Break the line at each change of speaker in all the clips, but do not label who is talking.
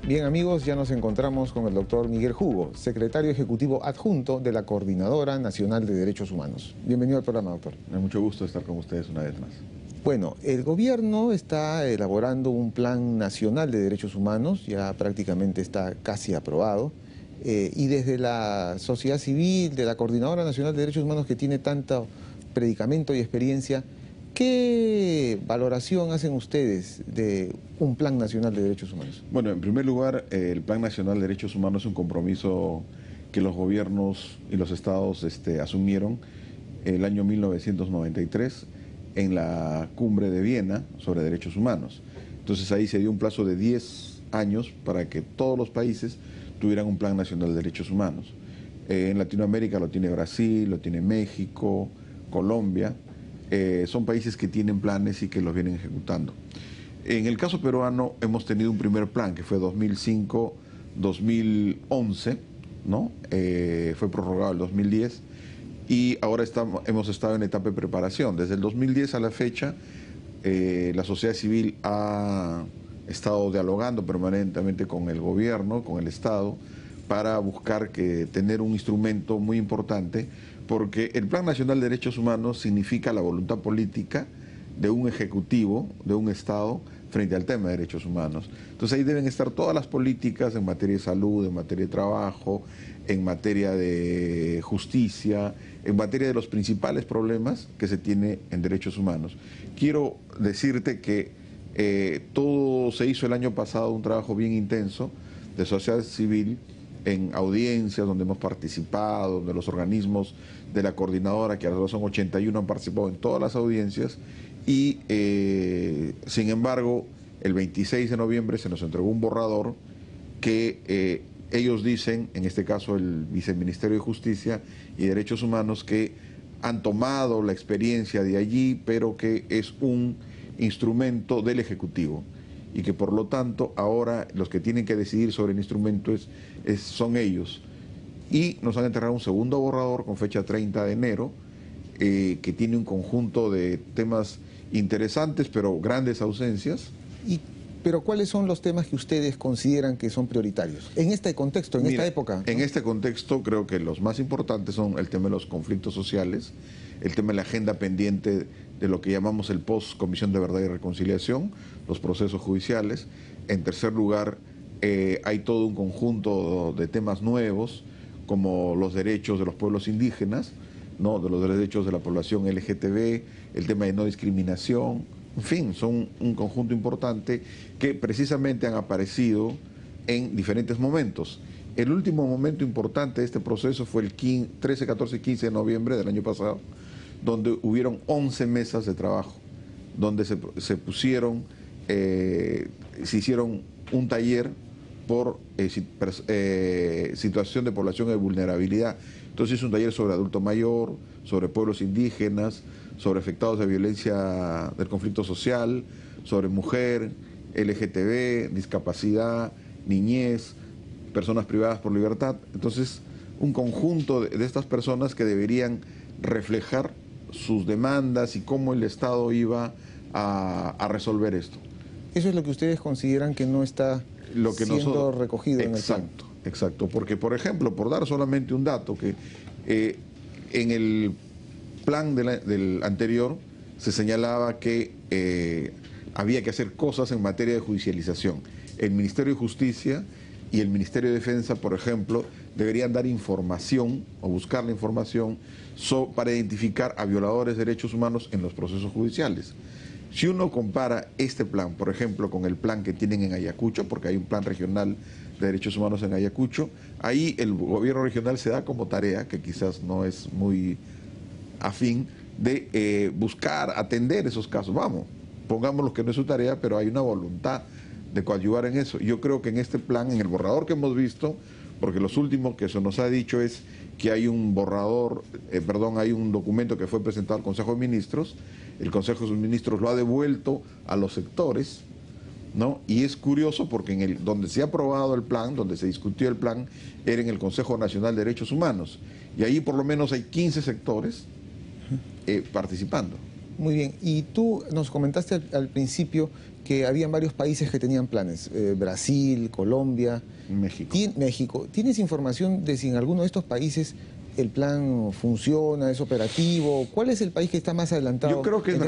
Bien amigos, ya nos encontramos con el doctor Miguel Hugo, secretario ejecutivo adjunto de la Coordinadora Nacional de Derechos Humanos. Bienvenido al programa, doctor.
Me da mucho gusto estar con ustedes una vez más.
Bueno, el gobierno está elaborando un plan nacional de derechos humanos, ya prácticamente está casi aprobado, y desde la sociedad civil, de la Coordinadora Nacional de Derechos Humanos que tiene tanto predicamento y experiencia, ¿qué valoración hacen ustedes de un plan nacional de derechos humanos?
Bueno, en primer lugar, el Plan Nacional de Derechos Humanos es un compromiso que los gobiernos y los estados asumieron el año 1993 en la cumbre de Viena sobre derechos humanos. Entonces ahí se dio un plazo de 10 años para que todos los países tuvieran un Plan Nacional de Derechos Humanos. En Latinoamérica lo tiene Brasil, lo tiene México, Colombia. Son países que tienen planes y que los vienen ejecutando. En el caso peruano hemos tenido un primer plan que fue 2005-2011, ¿no? Fue prorrogado el 2010 y ahora hemos estado en etapa de preparación. Desde el 2010 a la fecha, la sociedad civil ha estado dialogando permanentemente con el gobierno, con el Estado, para buscar tener un instrumento muy importante, porque el Plan Nacional de Derechos Humanos significa la voluntad política de un ejecutivo, de un Estado, frente al tema de derechos humanos. Entonces ahí deben estar todas las políticas en materia de salud, en materia de trabajo, en materia de justicia, en materia de los principales problemas que se tiene en derechos humanos. Quiero decirte que todo se hizo el año pasado, un trabajo bien intenso de sociedad civil, en audiencias donde hemos participado, donde los organismos de la coordinadora, que ahora son 81, han participado en todas las audiencias y sin embargo el 26 de noviembre se nos entregó un borrador que ellos dicen, en este caso el Viceministerio de Justicia y Derechos Humanos, que han tomado la experiencia de allí, pero que es un instrumento del Ejecutivo y que por lo tanto ahora los que tienen que decidir sobre el instrumento son ellos. Y nos han entregado un segundo borrador con fecha 30 de enero, que tiene un conjunto de temas interesantes, pero grandes ausencias.
Pero ¿cuáles son los temas que ustedes consideran que son prioritarios? En este contexto, en esta época, ¿no?
En este contexto creo que los más importantes son el tema de los conflictos sociales, el tema de la agenda pendiente de lo que llamamos el post-Comisión de Verdad y Reconciliación, los procesos judiciales. En tercer lugar, hay todo un conjunto de temas nuevos, como los derechos de los pueblos indígenas, ¿no? De los derechos de la población LGTB, el tema de no discriminación. En fin, son un conjunto importante que precisamente han aparecido en diferentes momentos. El último momento importante de este proceso fue el 13, 14 y 15 de noviembre del año pasado, donde hubieron 11 mesas de trabajo, donde se hicieron un taller por situación de población de vulnerabilidad. Entonces hizo un taller sobre adulto mayor, sobre pueblos indígenas, sobre afectados de violencia del conflicto social, sobre mujer, LGTB, discapacidad, niñez, personas privadas por libertad. Entonces, un conjunto de estas personas que deberían reflejar sus demandas y cómo el Estado iba a resolver esto.
Eso es lo que ustedes consideran que no está siendo recogido en el plan.
Exacto, porque por ejemplo, por dar solamente un dato, que en el plan del anterior se señalaba que había que hacer cosas en materia de judicialización. El Ministerio de Justicia y el Ministerio de Defensa, por ejemplo, deberían dar información o buscar la información para identificar a violadores de derechos humanos en los procesos judiciales. Si uno compara este plan, por ejemplo, con el plan que tienen en Ayacucho, porque hay un plan regional de derechos humanos en Ayacucho, ahí el gobierno regional se da como tarea, que quizás no es muy afín, de buscar, atender esos casos. Vamos, pongámoslo que no es su tarea, pero hay una voluntad de coadyuvar en eso. Yo creo que en este plan, en el borrador que hemos visto, porque los últimos que se nos ha dicho es que hay un hay un documento que fue presentado al Consejo de Ministros, el Consejo de Ministros lo ha devuelto a los sectores, ¿no? Y es curioso porque donde se ha aprobado el plan, donde se discutió el plan, era en el Consejo Nacional de Derechos Humanos, y ahí por lo menos hay 15 sectores participando.
Muy bien. Y tú nos comentaste al principio que habían varios países que tenían planes. Brasil, Colombia,
México.
¿Tienes información de si en alguno de estos países el plan funciona, es operativo? ¿Cuál es el país que está más adelantado?
Yo creo que es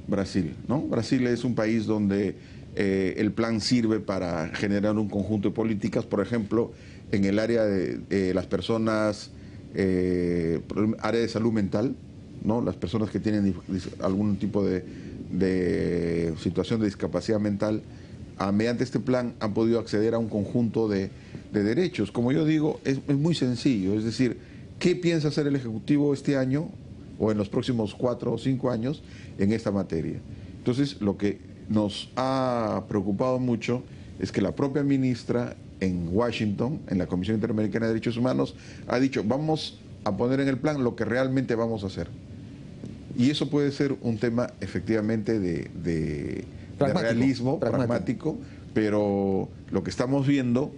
Brasil, ¿no? Brasil es un país donde el plan sirve para generar un conjunto de políticas, por ejemplo, en el área de las personas, área de salud mental, ¿no? Las personas que tienen algún tipo de situación de discapacidad mental, mediante este plan han podido acceder a un conjunto de derechos. Como yo digo, es muy sencillo, es decir, ¿qué piensa hacer el Ejecutivo este año o en los próximos 4 o 5 años en esta materia? Entonces, lo que nos ha preocupado mucho es que la propia ministra en Washington, en la Comisión Interamericana de Derechos Humanos, ha dicho, vamos a poner en el plan lo que realmente vamos a hacer. Y eso puede ser un tema efectivamente de realismo, pragmático, pero lo que estamos viendo,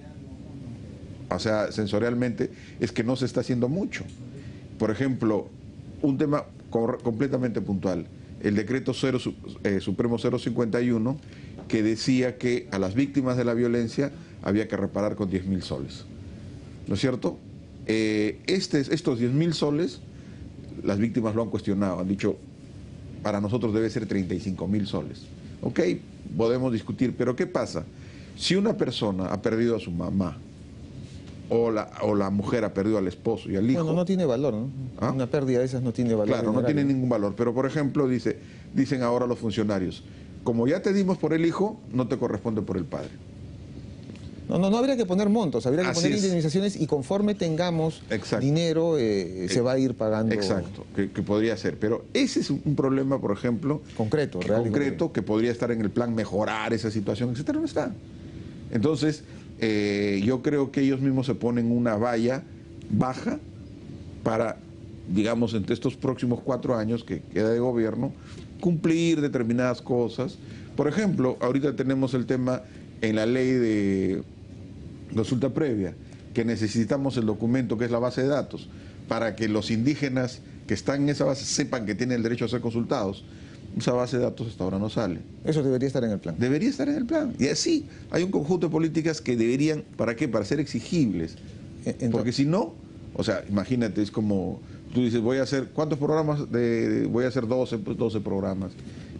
o sea, sensorialmente, es que no se está haciendo mucho. Por ejemplo, un tema completamente puntual, el decreto Supremo 051, que decía que a las víctimas de la violencia había que reparar con 10.000 soles. ¿No es cierto? Estos 10.000 soles, las víctimas lo han cuestionado, han dicho, para nosotros debe ser 35.000 soles. Ok, podemos discutir, pero ¿qué pasa? Si una persona ha perdido a su mamá, o la mujer ha perdido al esposo y al hijo...
Bueno, no tiene valor, ¿no? ¿Ah? Una pérdida de esas no tiene valor.
Claro, no tiene ningún valor. Pero, por ejemplo, dicen ahora los funcionarios, como ya te dimos por el hijo, no te corresponde por el padre.
No habría que poner montos, habría que poner indemnizaciones y conforme tengamos dinero se va a ir pagando.
Exacto, que podría ser. Pero ese es un problema, por ejemplo... Concreto, que podría estar en el plan mejorar esa situación, etcétera, no está. Entonces... yo creo que ellos mismos se ponen una valla baja para, digamos, entre estos próximos 4 años que queda de gobierno, cumplir determinadas cosas. Por ejemplo, ahorita tenemos el tema en la ley de consulta previa, que necesitamos el documento que es la base de datos, para que los indígenas que están en esa base sepan que tienen el derecho a ser consultados. Esa base de datos hasta ahora no sale.
Eso debería estar en el plan.
Debería estar en el plan. Y así hay un conjunto de políticas que deberían, ¿para qué? Para ser exigibles. Porque si no, o sea, imagínate, es como, tú dices, voy a hacer, ¿cuántos programas? Voy a hacer 12 programas.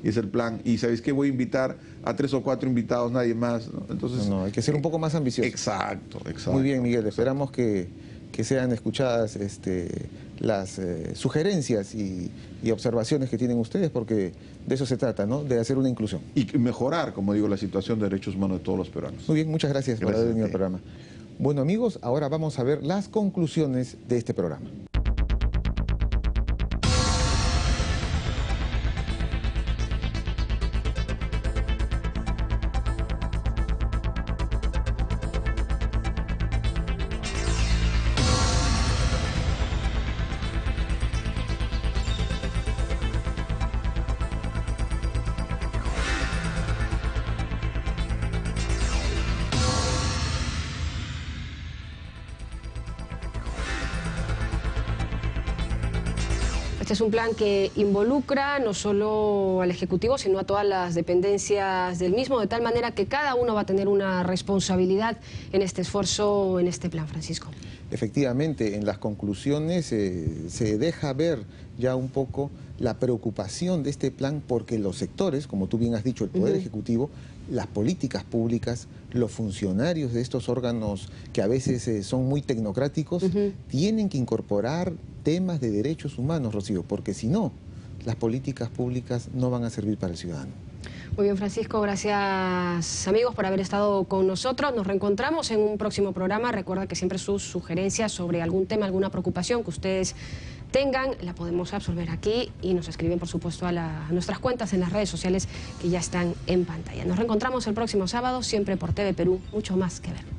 Y es el plan. Y ¿sabes qué? Voy a invitar a 3 o 4 invitados, nadie más, ¿no? Entonces,
hay que ser un poco más ambicioso.
Exacto.
Muy bien, Miguel. Esperamos que sean escuchadas las sugerencias y observaciones que tienen ustedes, porque de eso se trata, ¿no? De hacer una inclusión.
Y mejorar, como digo, la situación de derechos humanos de todos los peruanos.
Muy bien, muchas gracias por haber venido al programa. Bueno, amigos, ahora vamos a ver las conclusiones de este programa.
Este es un plan que involucra no solo al Ejecutivo, sino a todas las dependencias del mismo, de tal manera que cada uno va a tener una responsabilidad en este esfuerzo, en este plan, Francisco.
Efectivamente, en las conclusiones se deja ver ya un poco la preocupación de este plan, porque los sectores, como tú bien has dicho, el Poder Ejecutivo, las políticas públicas, los funcionarios de estos órganos que a veces son muy tecnocráticos, tienen que incorporar temas de derechos humanos, Rocío, porque si no, las políticas públicas no van a servir para el ciudadano.
Muy bien, Francisco, gracias amigos por haber estado con nosotros. Nos reencontramos en un próximo programa. Recuerda que siempre sus sugerencias sobre algún tema, alguna preocupación que ustedes tengan, la podemos absorber aquí y nos escriben, por supuesto, a nuestras cuentas en las redes sociales que ya están en pantalla. Nos reencontramos el próximo sábado, siempre por TV Perú, mucho más que ver.